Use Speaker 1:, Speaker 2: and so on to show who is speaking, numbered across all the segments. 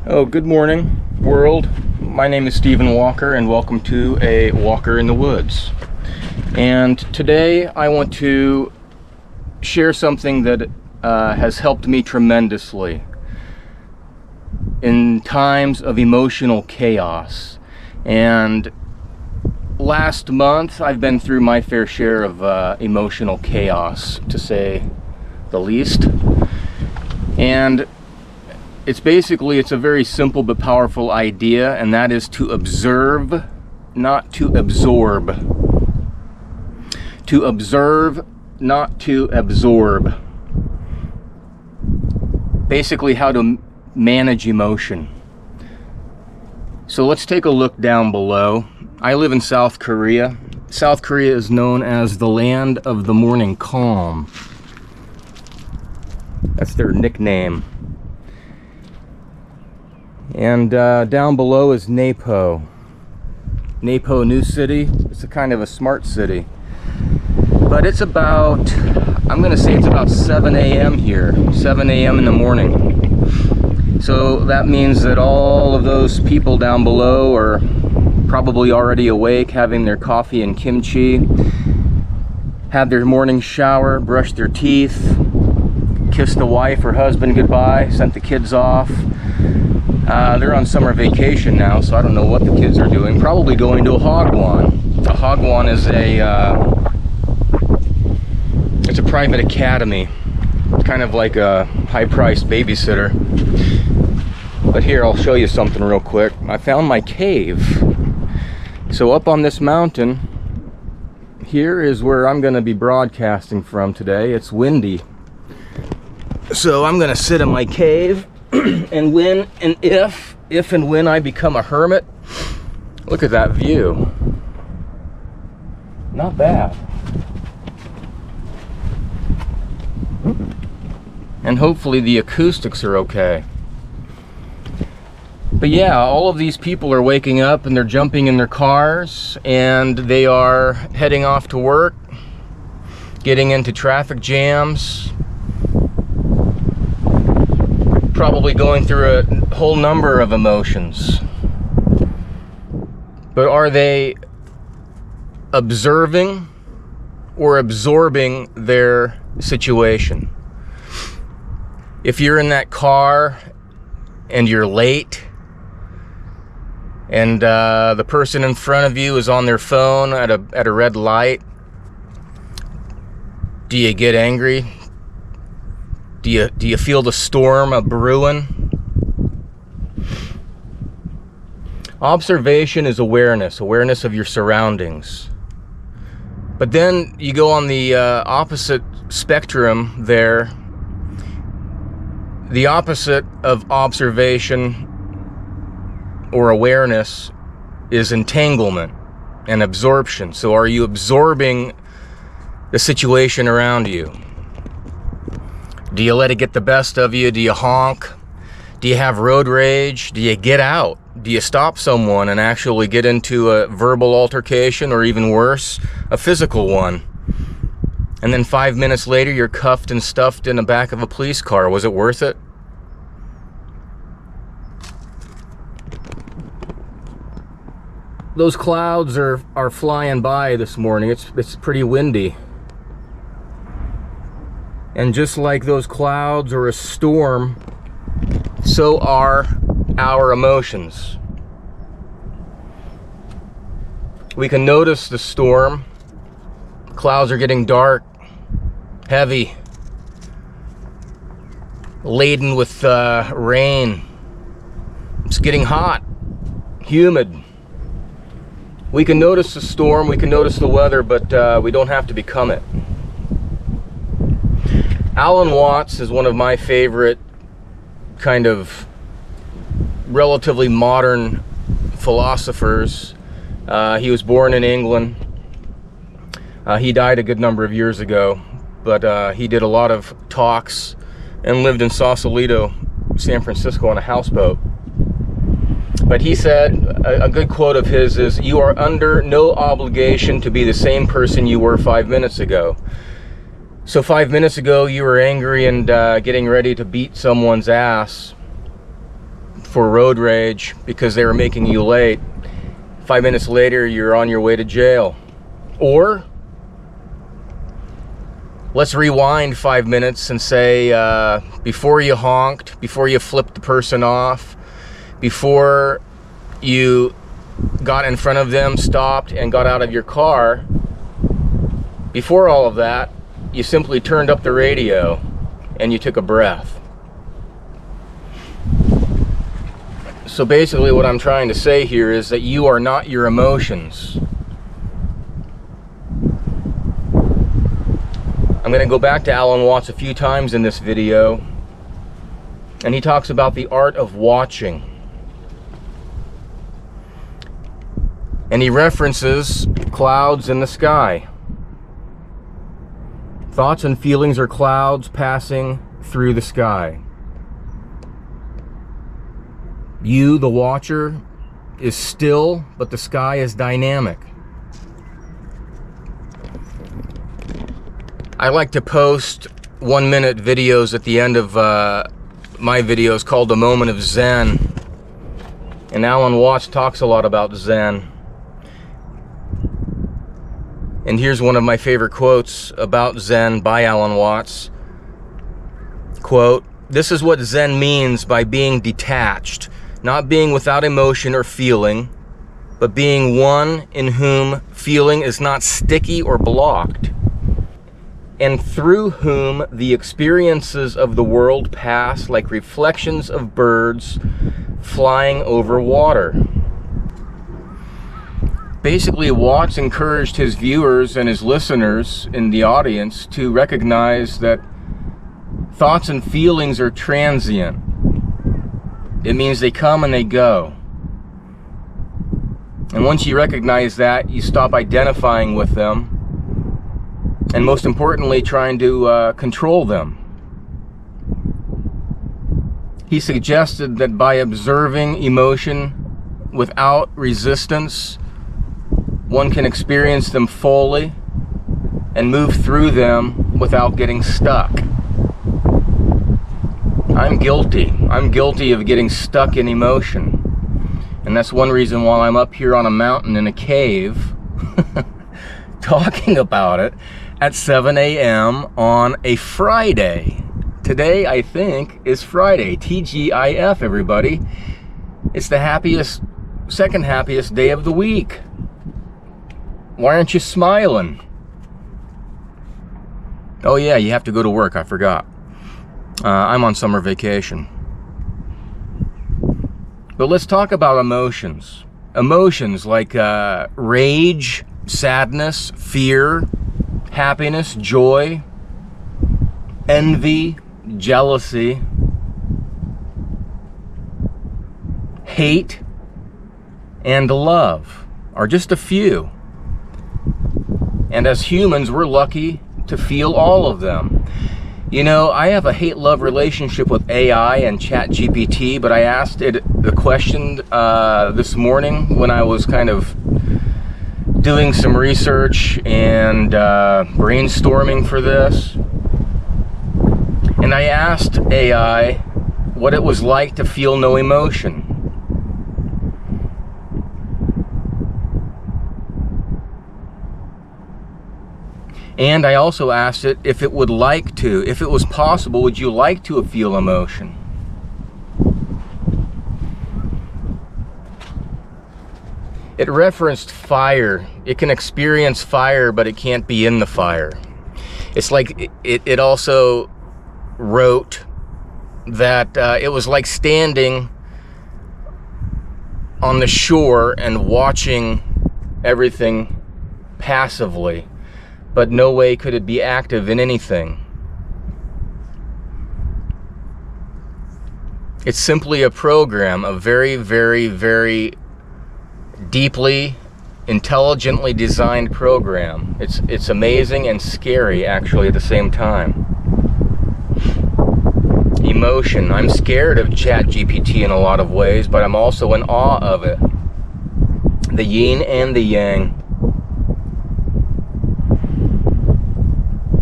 Speaker 1: Oh, good morning, world. My name is Stephen Walker, and welcome to A Walker in the Woods. And today I want to share something that has helped me tremendously in times of emotional chaos. And last month I've been through my fair share of emotional chaos, to say the least. And it's a very simple but powerful idea, and that is to observe, not to absorb. To observe, not to absorb. Basically, how to manage emotion. So let's take a look down below. I live in South Korea. South Korea is known as the land of the morning calm. That's their nickname. And down below is Napo New City. It's a kind of a smart city, but it's about, I'm gonna say it's about 7 a.m. here, 7 a.m. in the morning. So that means that all of those people down below are probably already awake, having their coffee and kimchi, had their morning shower, brushed their teeth, kissed the wife or husband goodbye, sent the kids off. They're on summer vacation now, so I don't know what the kids are doing. Probably going to a hagwon. A hagwon is it's a private academy. It's kind of like a high-priced babysitter. But here, I'll show you something real quick. I found my cave. So up on this mountain, here is where I'm going to be broadcasting from today. It's windy. So I'm going to sit in my cave. And when and if and when I become a hermit, look at that view. Not bad. And hopefully the acoustics are okay. But yeah, all of these people are waking up and they're jumping in their cars and they are heading off to work, getting into traffic jams, probably going through a whole number of emotions. But are they observing or absorbing their situation? If you're in that car and you're late and the person in front of you is on their phone at a red light, do you get angry? Do you feel the storm a brewing? Observation is awareness of your surroundings. But then you go on the opposite spectrum there. The opposite of observation or awareness is entanglement and absorption. So are you absorbing the situation around you? Do you let it get the best of you? Do you honk? Do you have road rage? Do you get out? Do you stop someone and actually get into a verbal altercation, or even worse, a physical one? And then 5 minutes later, you're cuffed and stuffed in the back of a police car. Was it worth it? Those clouds are flying by this morning. It's pretty windy. And just like those clouds or a storm, so are our emotions. We can notice the storm. Clouds are getting dark, heavy, laden with rain. It's getting hot, humid. We can notice the storm, we can notice the weather, but we don't have to become it. Alan Watts is one of my favorite kind of relatively modern philosophers. He was born in England. He died a good number of years ago, but he did a lot of talks and lived in Sausalito, San Francisco on a houseboat. But he said, a good quote of his is, "You are under no obligation to be the same person you were 5 minutes ago." So 5 minutes ago, you were angry and getting ready to beat someone's ass. for road rage because they were making you late. 5 minutes later, you're on your way to jail. Or let's rewind 5 minutes and say, before you honked, before you flipped the person off, before you got in front of them, stopped, and got out of your car, before all of that, you simply turned up the radio and you took a breath. So basically what I'm trying to say here is that you are not your emotions. I'm going to go back to Alan Watts a few times in this video, and he talks about the art of watching. And he references clouds in the sky. Thoughts and feelings are clouds passing through the sky. You, the watcher, is still, but the sky is dynamic. I like to post 1-minute videos at the end of my videos called A Moment of Zen. And Alan Watts talks a lot about Zen. And here's one of my favorite quotes about Zen by Alan Watts. Quote, "This is what Zen means by being detached, not being without emotion or feeling, but being one in whom feeling is not sticky or blocked, and through whom the experiences of the world pass like reflections of birds flying over water." Basically, Watts encouraged his viewers and his listeners in the audience to recognize that thoughts and feelings are transient. It means they come and they go. And once you recognize that, you stop identifying with them, and most importantly, trying to control them. He suggested that by observing emotion without resistance, one can experience them fully and move through them without getting stuck. I'm guilty. I'm guilty of getting stuck in emotion. And that's one reason why I'm up here on a mountain in a cave talking about it at 7 a.m. on a Friday. Today, I think, is Friday. TGIF, everybody. It's the second happiest day of the week. Why aren't you smiling? Oh yeah, you have to go to work, I forgot. I'm on summer vacation. But let's talk about emotions. Emotions like rage, sadness, fear, happiness, joy, envy, jealousy, hate, and love are just a few. And as humans, we're lucky to feel all of them. You know, I have a hate-love relationship with AI and ChatGPT, but I asked it the question this morning when I was kind of doing some research and brainstorming for this. And I asked AI what it was like to feel no emotion. And I also asked it if it would like to, if it was possible, would you like to feel emotion? It referenced fire. It can experience fire, but it can't be in the fire. It's like it also wrote that it was like standing on the shore and watching everything passively, but no way could it be active in anything. It's simply a program, a very, very, very deeply, intelligently designed program. It's amazing and scary, actually, at the same time. Emotion. I'm scared of ChatGPT in a lot of ways, but I'm also in awe of it. The yin and the yang.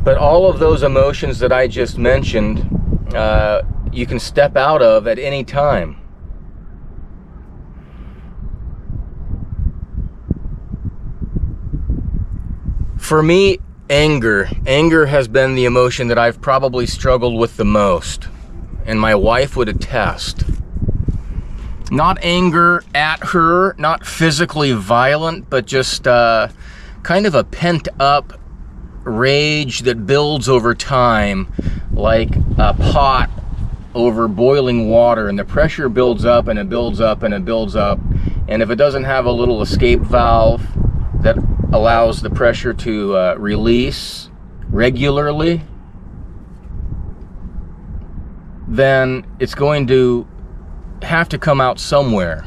Speaker 1: But all of those emotions that I just mentioned, you can step out of at any time. For me, anger has been the emotion that I've probably struggled with the most, and my wife would attest. Not anger at her, not physically violent, but just kind of a pent-up rage that builds over time, like a pot over boiling water, and the pressure builds up and it builds up and it builds up, and if it doesn't have a little escape valve that allows the pressure to release regularly, then it's going to have to come out somewhere.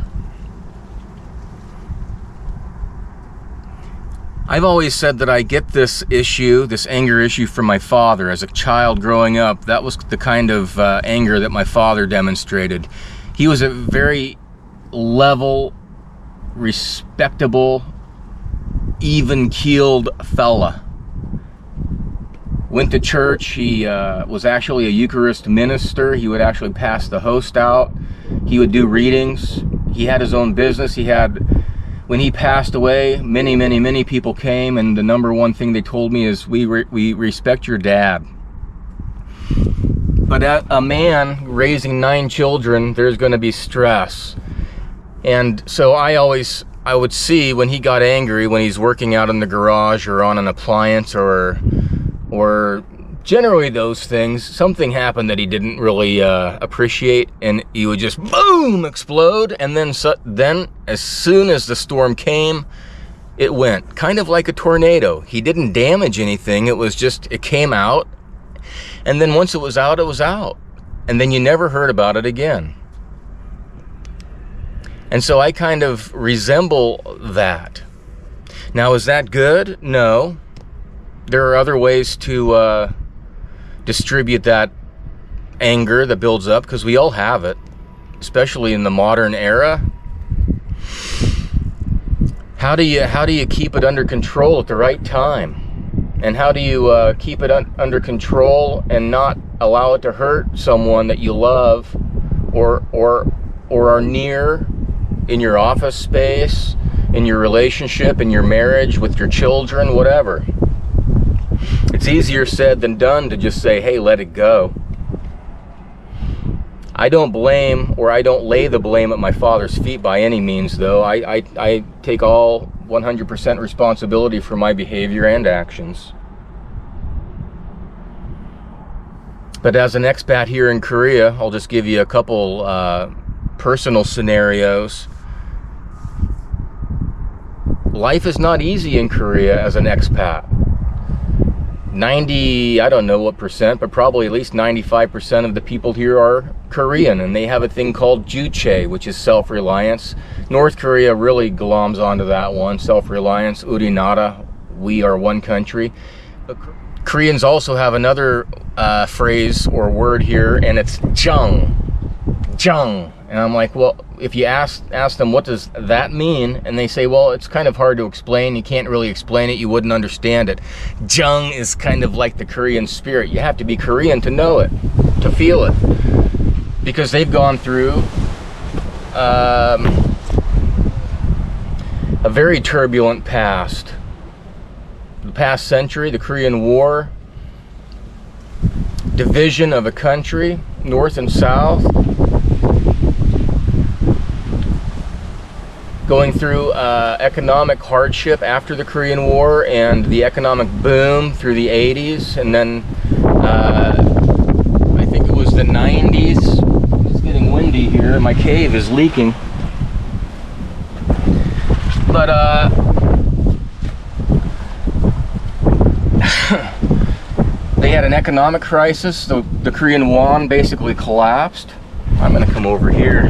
Speaker 1: I've always said that I get this issue, this anger issue, from my father. As a child growing up, that was the kind of anger that my father demonstrated. He was a very level, respectable, even-keeled fella. Went to church. He was actually a Eucharist minister. He would actually pass the host out. He would do readings. He had his own business. When he passed away, many people came, and the number one thing they told me is, we respect your dad. But a man raising 9 children, there's going to be stress. And so I would see when he got angry, when he's working out in the garage or on an appliance or generally those things, something happened that he didn't really appreciate, and he would just boom, explode, and then as soon as the storm came, it went. Kind of like a tornado. He didn't damage anything, it came out, and then once it was out, and then you never heard about it again. And so I kind of resemble that. Now, is that good? No. There are other ways to distribute that anger that builds up, because we all have it, especially in the modern era. How do you keep it under control at the right time? And how do you keep it under control and not allow it to hurt someone that you love or are near, in your office space, in your relationship, in your marriage, with your children, whatever? It's easier said than done to just say, hey, let it go. I don't blame, or I don't lay the blame at my father's feet by any means, though. I take all 100% responsibility for my behavior and actions. But as an expat here in Korea, I'll just give you a couple personal scenarios. Life is not easy in Korea as an expat. 90, I don't know what percent, but probably at least 95% of the people here are Korean, and they have a thing called juche, which is self-reliance. North Korea really gloms onto that one, self-reliance, urinara, we are one country. But Koreans also have another phrase or word here, and it's jung. And I'm like, well, if you ask them what does that mean, and they say, well, it's kind of hard to explain, you can't really explain it, you wouldn't understand it. Jung is kind of like the Korean spirit. You have to be Korean to know it, to feel it, because they've gone through a very turbulent past. The past century, the Korean War, division of a country, north and south, going through economic hardship after the Korean War and the economic boom through the 80s, and then I think it was the 90s. It's getting windy here, my cave is leaking. But they had an economic crisis. The Korean won basically collapsed. I'm gonna come over here.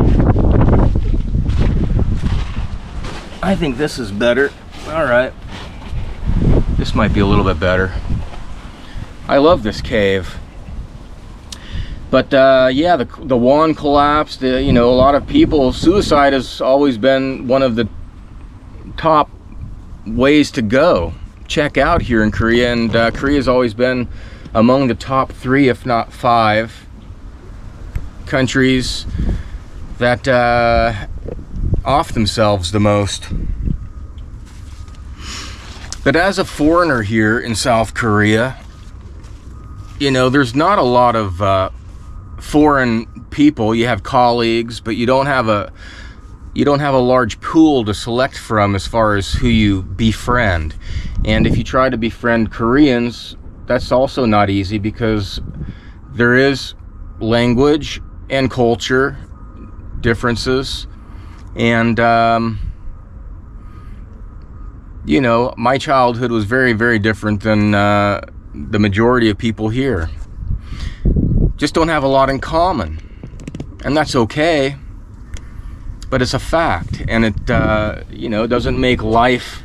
Speaker 1: I think this is better. All right. This might be a little bit better. I love this cave. But yeah, the won collapsed. You know, a lot of people, suicide has always been one of the top ways to go. Check out here in Korea, and Korea's always been among the top 3, if not 5, countries that off themselves the most. But as a foreigner here in South Korea, you know, there's not a lot of foreign people. You have colleagues, but you don't have a large pool to select from as far as who you befriend. And if you try to befriend Koreans, that's also not easy, because there is language and culture differences. And you know, my childhood was very, very different than the majority of people here. Just don't have a lot in common, and that's okay, but it's a fact. And it you know, doesn't make life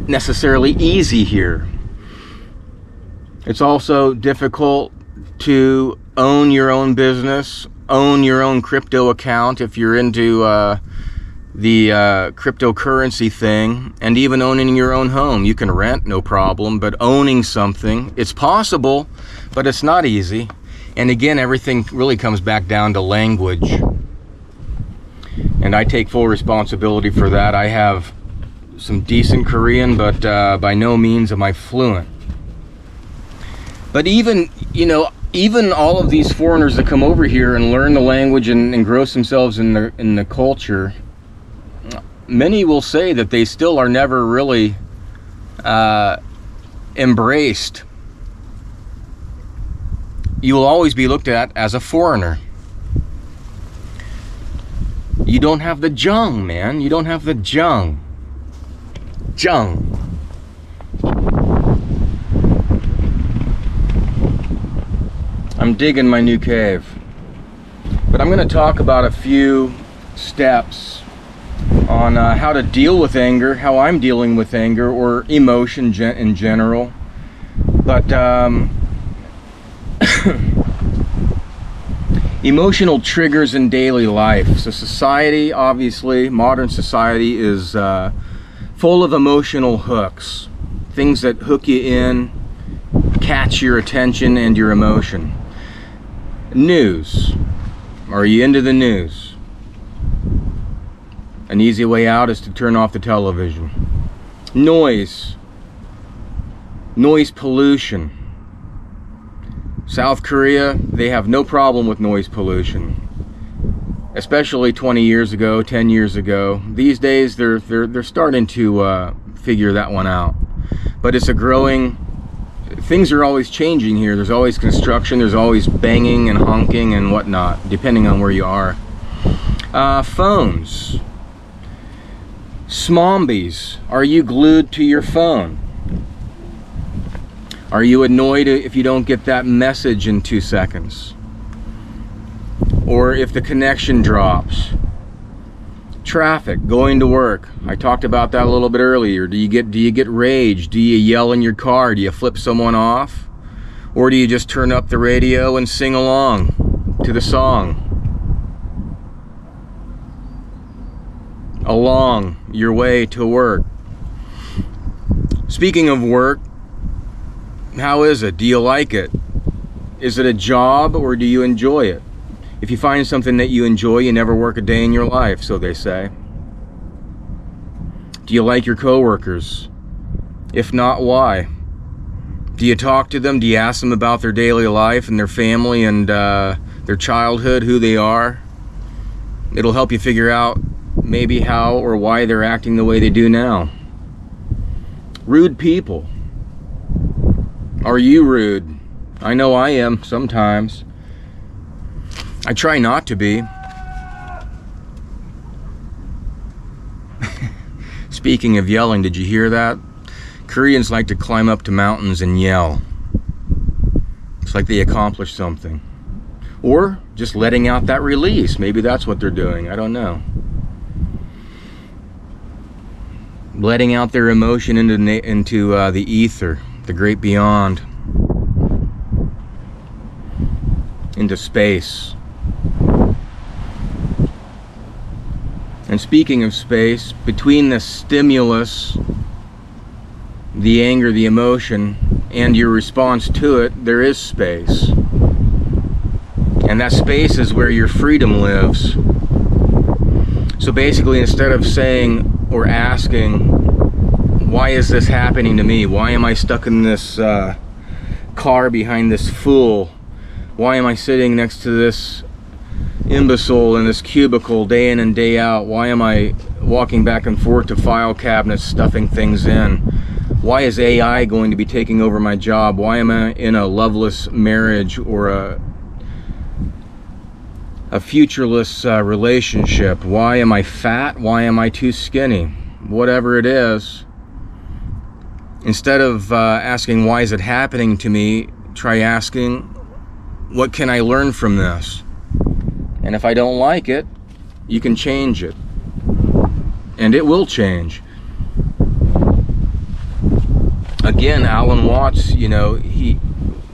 Speaker 1: necessarily easy here. It's also difficult to own your own business, own your own crypto account if you're into the cryptocurrency thing, and even owning your own home. You can rent, no problem, but owning something, it's possible, but it's not easy. And again, everything really comes back down to language, and I take full responsibility for that. I have some decent Korean, but by no means am I fluent. But even, you know, even all of these foreigners that come over here and learn the language and engross themselves in the culture, many will say that they still are never really embraced. You will always be looked at as a foreigner. You don't have the jung, man. You don't have the jung. Jung. I'm digging my new cave. But I'm going to talk about a few steps on how to deal with anger, how I'm dealing with anger or emotion in general. But emotional triggers in daily life. So society, obviously, modern society is full of emotional hooks. Things that hook you in, catch your attention and your emotion. News. Are you into the news? An easy way out is to turn off the television. Noise. Noise pollution. South Korea, they have no problem with noise pollution. Especially 20 years ago, 10 years ago. These days, they're starting to figure that one out. But it's a growing... Things are always changing here. There's always construction, there's always banging and honking and whatnot, depending on where you are. Phones. Smombies. Are you glued to your phone? Are you annoyed if you don't get that message in 2 seconds? Or if the connection drops? Traffic, going to work. I talked about that a little bit earlier. Do you get rage? Do you yell in your car? Do you flip someone off? Or do you just turn up the radio and sing along to the song? Along your way to work. Speaking of work, how is it? Do you like it? Is it a job or do you enjoy it? If you find something that you enjoy, you never work a day in your life, so they say. Do you like your coworkers? If not, why? Do you talk to them? Do you ask them about their daily life and their family and their childhood, who they are? It'll help you figure out maybe how or why they're acting the way they do now. Rude people. Are you rude? I know I am sometimes. I try not to be. Speaking of yelling, did you hear that? Koreans like to climb up to mountains and yell. It's like they accomplished something. Or just letting out that release. Maybe that's what they're doing. I don't know. Letting out their emotion into the ether, the great beyond, into space. And speaking of space, between the stimulus, the anger, the emotion, and your response to it, there is space. And that space is where your freedom lives. So basically, instead of saying or asking, Why is this happening to me? Why am I stuck in this car behind this fool? Why am I sitting next to this imbecile in this cubicle day in and day out? Why am I walking back and forth to file cabinets, stuffing things in? Why is AI going to be taking over my job? Why am I in a loveless marriage or a futureless relationship? Why am I fat? Why am I too skinny? Whatever it is, instead of asking why is it happening to me, try asking what can I learn from this? And if I don't like it, you can change it, and it will change. Again, Alan Watts, you know,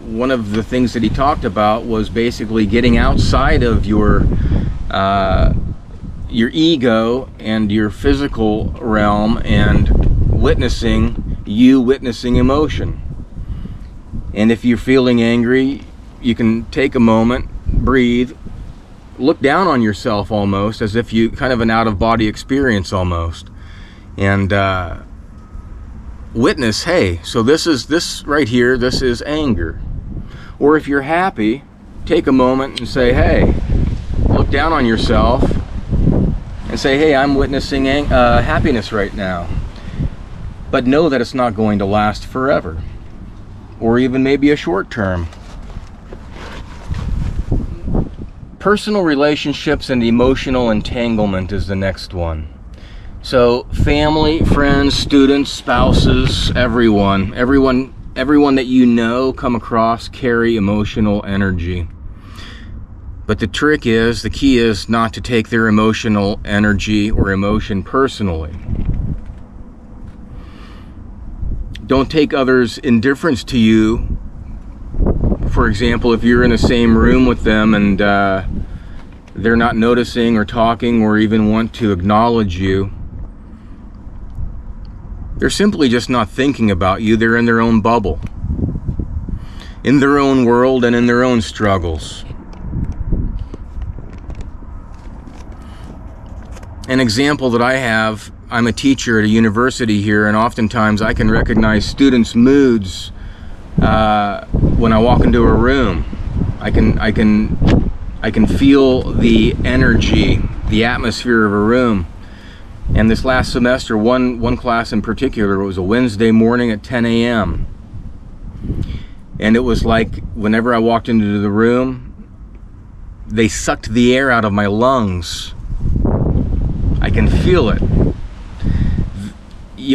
Speaker 1: one of the things that he talked about was basically getting outside of your ego and your physical realm and witnessing emotion. And if you're feeling angry, you can take a moment, breathe, look down on yourself almost as if you kind of an out-of-body experience almost, and witness, hey, so this right here, this is anger. Or if you're happy, take a moment and say, hey, look down on yourself and say, hey, I'm witnessing happiness right now. But know that it's not going to last forever, or even maybe a short term. Personal relationships and emotional entanglement is the next one. So family, friends, students, spouses, everyone that you know, come across, carry emotional energy. But the key is not to take their emotional energy or emotion personally. Don't take others' indifference to you. For example, if you're in the same room with them and they're not noticing or talking or even want to acknowledge you, they're simply just not thinking about you. They're in their own bubble, in their own world, and in their own struggles. An example that I have, I'm a teacher at a university here, and oftentimes I can recognize students' moods when I walk into a room. I can feel the energy, the atmosphere of a room. And this last semester, one class in particular, it was a Wednesday morning at 10 a.m. And it was like whenever I walked into the room, they sucked the air out of my lungs. I can feel it.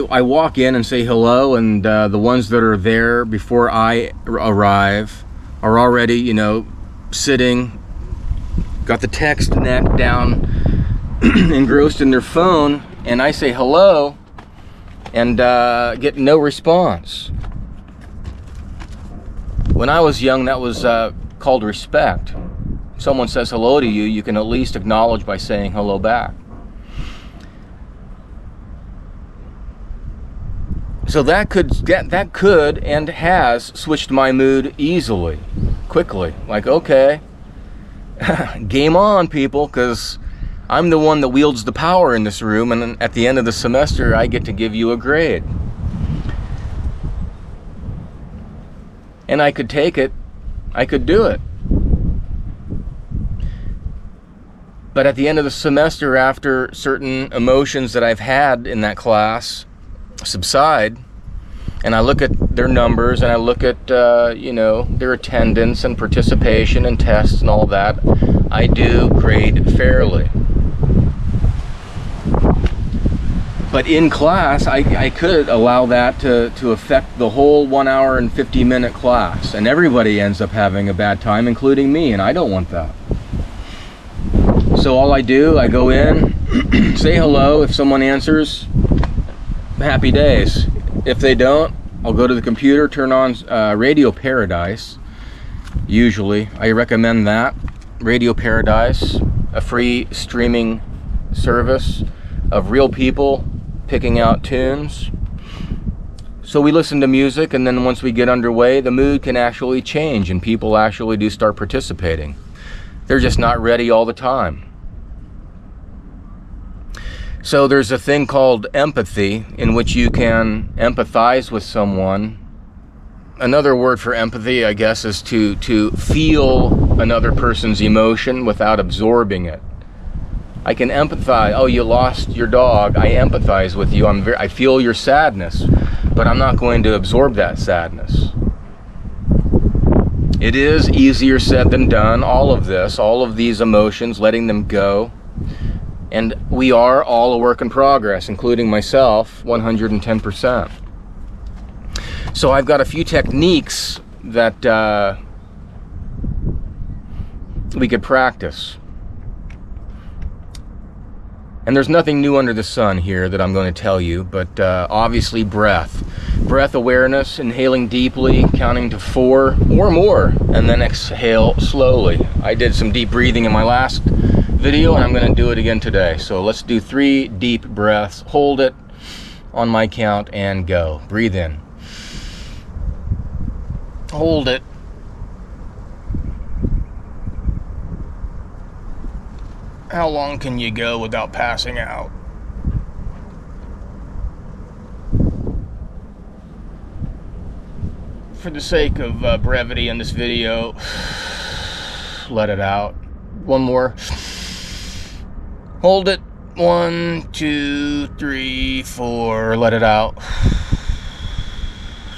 Speaker 1: I walk in and say hello, and the ones that are there before I arrive are already, you know, sitting, got the text neck down, engrossed in their phone, and I say hello and get no response. When I was young, that was called respect. If someone says hello to you, you can at least acknowledge by saying hello back. So that could and has switched my mood easily, quickly. Like, okay, game on, people, because I'm the one that wields the power in this room, and at the end of the semester, I get to give you a grade. And I could take it, I could do it. But at the end of the semester, after certain emotions that I've had in that class subside, and I look at their numbers, and I look at you know, their attendance and participation and tests and all that, I do grade fairly. But in class, I could allow that to affect the whole 1 hour and 50-minute class, and everybody ends up having a bad time, including me, and I don't want that. So all I do, I go in, say hello. If someone answers, happy days. If they don't, I'll go to the computer, turn on Radio Paradise. Usually, I recommend that. Radio Paradise, a free streaming service of real people picking out tunes. So we listen to music, and then once we get underway, the mood can actually change, and people actually do start participating. They're just not ready all the time. So there's a thing called empathy, in which you can empathize with someone. Another word for empathy, I guess, is to feel another person's emotion without absorbing it. I can empathize. Oh, you lost your dog. I empathize with you. I feel your sadness, but I'm not going to absorb that sadness. It is easier said than done, all of these emotions, letting them go. And we are all a work in progress, including myself, 110%. So I've got a few techniques that we could practice. And there's nothing new under the sun here that I'm going to tell you, but obviously breath. Breath awareness, inhaling deeply, counting to 4 or more, and then exhale slowly. I did some deep breathing in my last video, and I'm going to do it again today. So let's do 3 deep breaths. Hold it on my count and go. Breathe in. Hold it. How long can you go without passing out? For the sake of brevity in this video, let it out. One more. Hold it. 1, 2, 3, 4. Let it out.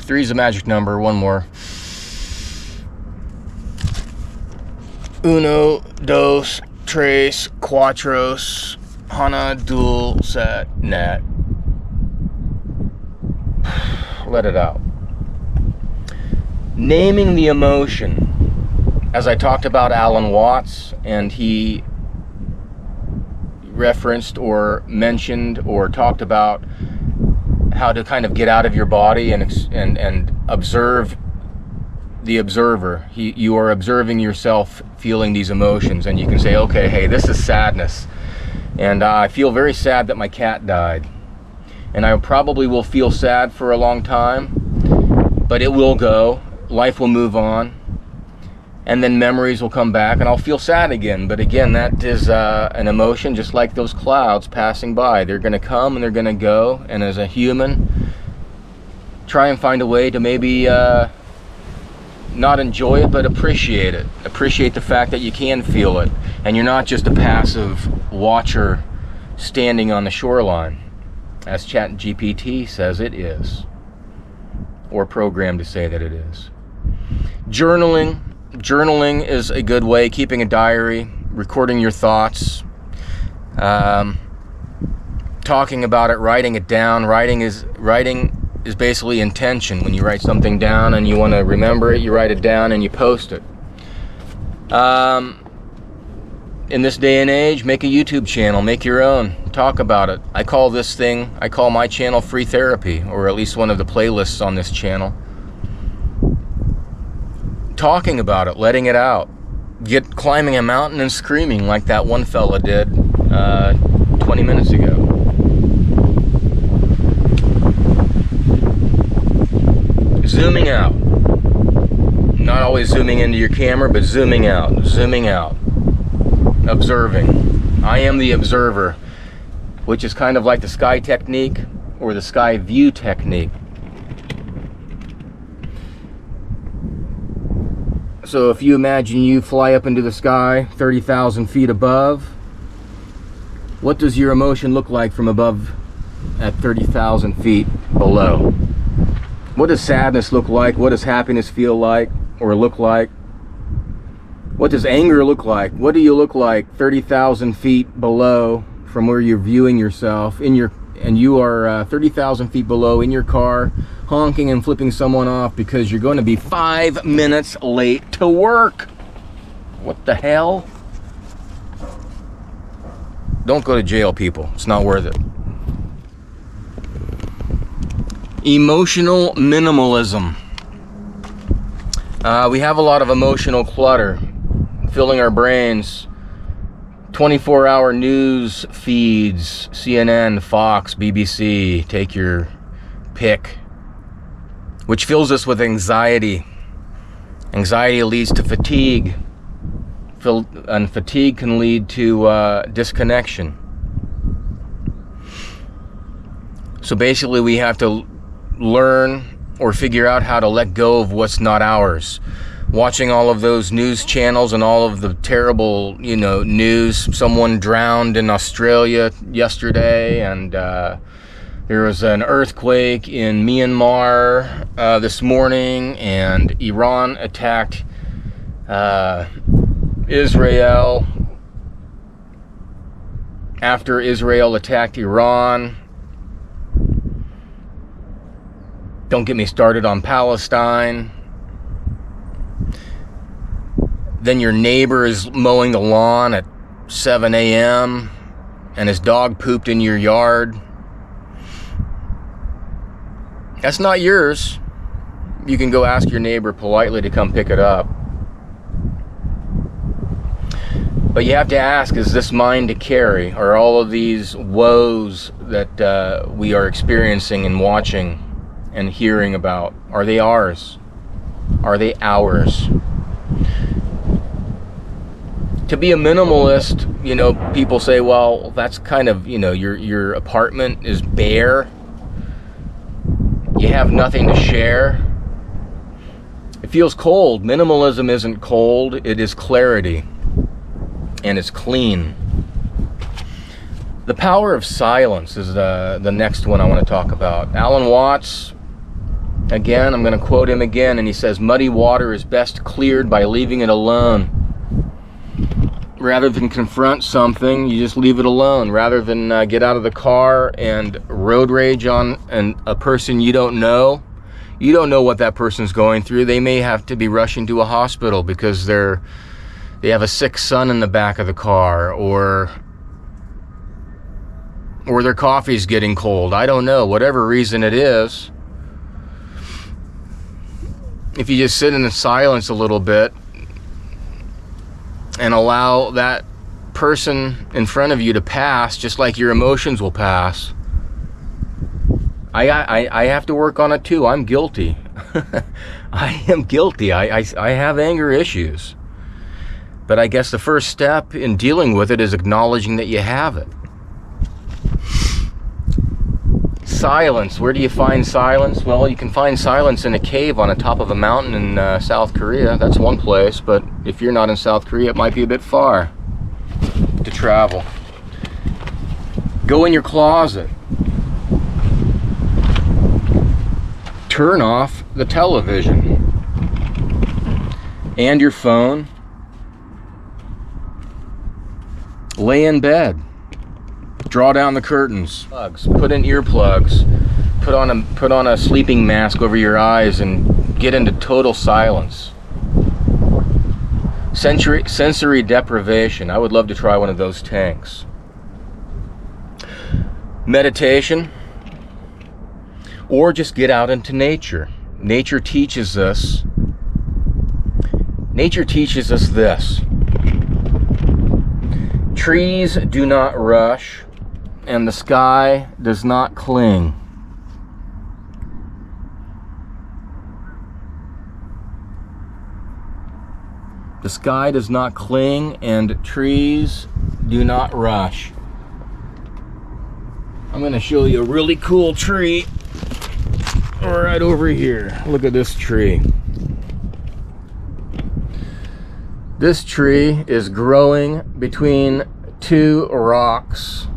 Speaker 1: 3 is a magic number. One more. 1, 2, 3, 4, Hana, Dul, Set, Net. Let it out. Naming the emotion. As I talked about Alan Watts, and he referenced or mentioned or talked about how to kind of get out of your body and observe the observer. You are observing yourself feeling these emotions, and you can say, okay, hey, this is sadness, and I feel very sad that my cat died, and I probably will feel sad for a long time, but it will go, life will move on, and then memories will come back, and I'll feel sad again. But again, that is an emotion just like those clouds passing by. They're going to come and they're going to go, and as a human, try and find a way to maybe not enjoy it, but appreciate it. Appreciate the fact that you can feel it, and you're not just a passive watcher standing on the shoreline, as ChatGPT says it is, or programmed to say that it is. Journaling. Journaling is a good way, keeping a diary, recording your thoughts, talking about it, writing it down. Writing is basically intention. When you write something down and you want to remember it, you write it down and you post it. In this day and age, make a YouTube channel, make your own, talk about it. I call my channel Free Therapy, or at least one of the playlists on this channel. Talking about it, letting it out. Climbing a mountain and screaming like that one fella did 20 minutes ago. Zooming out. Not always zooming into your camera, but zooming out. Observing. I am the observer, which is kind of like the sky technique or the sky view technique. So if you imagine you fly up into the sky 30,000 feet above, what does your emotion look like from above at 30,000 feet below? What does sadness look like? What does happiness feel like or look like? What does anger look like? What do you look like 30,000 feet below from where you're viewing yourself and you are 30,000 feet below in your car, honking and flipping someone off because you're going to be 5 minutes late to work? What the hell? Don't go to jail, people. It's not worth it. Emotional minimalism. We have a lot of emotional clutter filling our brains. 24-hour news feeds, CNN, Fox, BBC, take your pick, which fills us with anxiety. Anxiety leads to fatigue, and fatigue can lead to disconnection. So basically we have to learn or figure out how to let go of what's not ours. Watching all of those news channels and all of the terrible, news. Someone drowned in Australia yesterday, and there was an earthquake in Myanmar this morning, and Iran attacked Israel after Israel attacked Iran. Don't get me started on Palestine. Then your neighbor is mowing the lawn at 7 a.m. and his dog pooped in your yard. That's not yours. You can go ask your neighbor politely to come pick it up. But you have to ask, is this mine to carry? Are all of these woes that we are experiencing and watching and hearing about, are they ours? Are they ours? To be a minimalist, people say, well, that's kind of, your apartment is bare. You have nothing to share. It feels cold. Minimalism isn't cold, it is clarity. And it's clean. The power of silence is the next one I want to talk about. Alan Watts, again, I'm going to quote him again, and he says, muddy water is best cleared by leaving it alone. Rather than confront something, you just leave it alone. Rather than get out of the car and road rage on a person you don't know. You don't know what that person's going through. They may have to be rushing to a hospital because they have a sick son in the back of the car, or their coffee's getting cold. I don't know. Whatever reason it is. If you just sit in silence a little bit and allow that person in front of you to pass, just like your emotions will pass. I have to work on it too. I'm guilty. I am guilty. I have anger issues. But I guess the first step in dealing with it is acknowledging that you have it. Silence. Where do you find silence? Well, you can find silence in a cave on the top of a mountain in South Korea. That's one place, but if you're not in South Korea, it might be a bit far to travel. Go in your closet. Turn off the television and your phone. Lay in bed. Draw down the curtains. Put in earplugs. Put on a sleeping mask over your eyes and get into total silence. Sensory deprivation. I would love to try one of those tanks. Meditation. Or just get out into nature. Nature teaches us this. Trees do not rush, and the sky does not cling. The sky does not cling, and trees do not rush. I'm going to show you a really cool tree right over here. Look at this tree. This tree is growing between two rocks.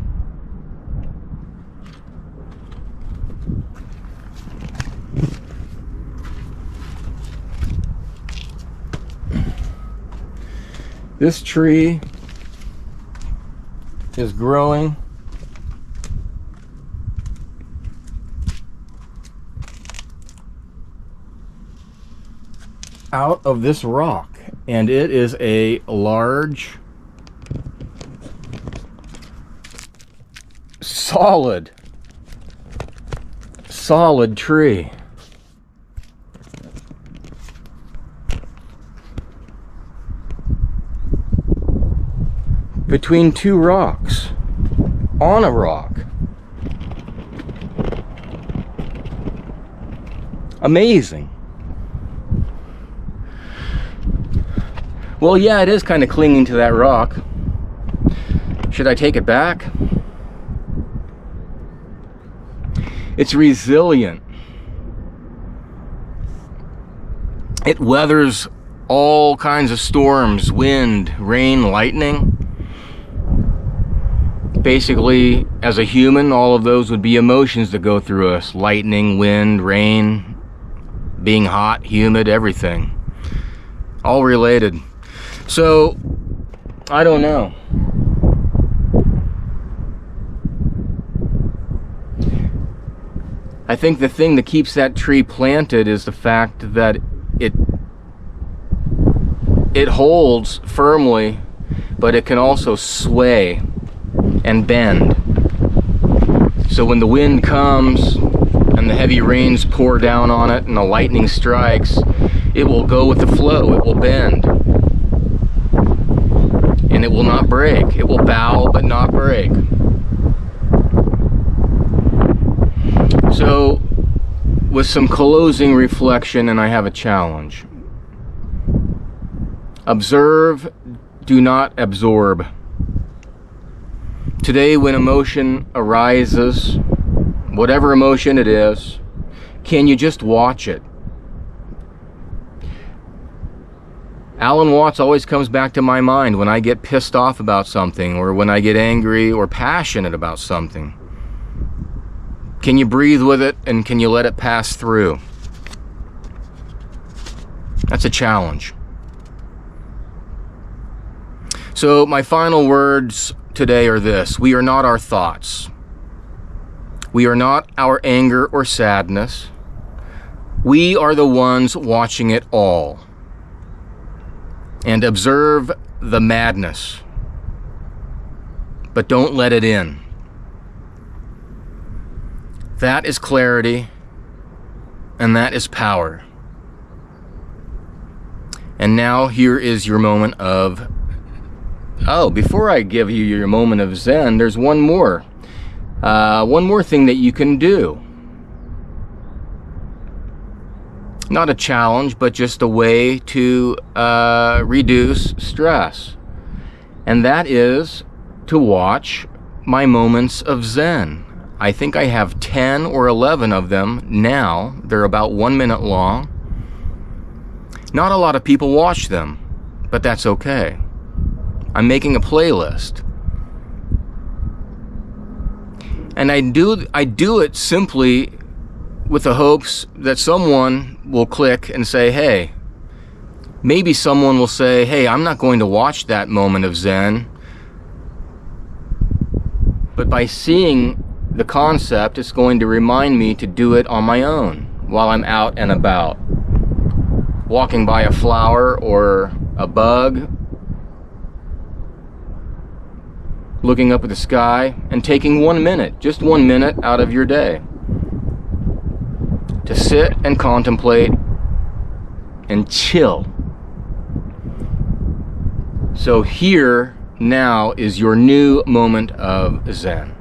Speaker 1: This tree is growing out of this rock, and it is a large, solid tree. Between two rocks, on a rock. Amazing. Well, yeah, it is kind of clinging to that rock. Should I take it back? It's resilient. It weathers all kinds of storms, wind, rain, lightning. Basically, as a human, all of those would be emotions that go through us. Lightning, wind, rain, being hot, humid, everything. All related. So, I don't know. I think the thing that keeps that tree planted is the fact that it holds firmly, but it can also sway and bend. So when the wind comes and the heavy rains pour down on it and the lightning strikes, it will go with the flow. It will bend. And it will not break. It will bow but not break. So, with some closing reflection, and I have a challenge. Observe, do not absorb. Today, when emotion arises, whatever emotion it is, can you just watch it? Alan Watts always comes back to my mind when I get pissed off about something, or when I get angry or passionate about something. Can you breathe with it, and can you let it pass through? That's a challenge. So my final words today are this: we are not our thoughts. We are not our anger or sadness. We are the ones watching it all. And observe the madness, but don't let it in. That is clarity, and that is power. And now here is your moment of, before I give you your moment of Zen, there's one more thing that you can do. Not a challenge, but just a way to reduce stress. And that is to watch my moments of Zen. I think I have 10 or 11 of them now. They're about 1 minute long. Not a lot of people watch them, but that's okay. I'm making a playlist. And I do it simply with the hopes that someone will click and say, hey, maybe someone will say, hey, I'm not going to watch that moment of Zen. But by seeing the concept, it's going to remind me to do it on my own while I'm out and about. Walking by a flower or a bug, looking up at the sky, and taking 1 minute, just 1 minute out of your day to sit and contemplate and chill. So here now is your new moment of Zen.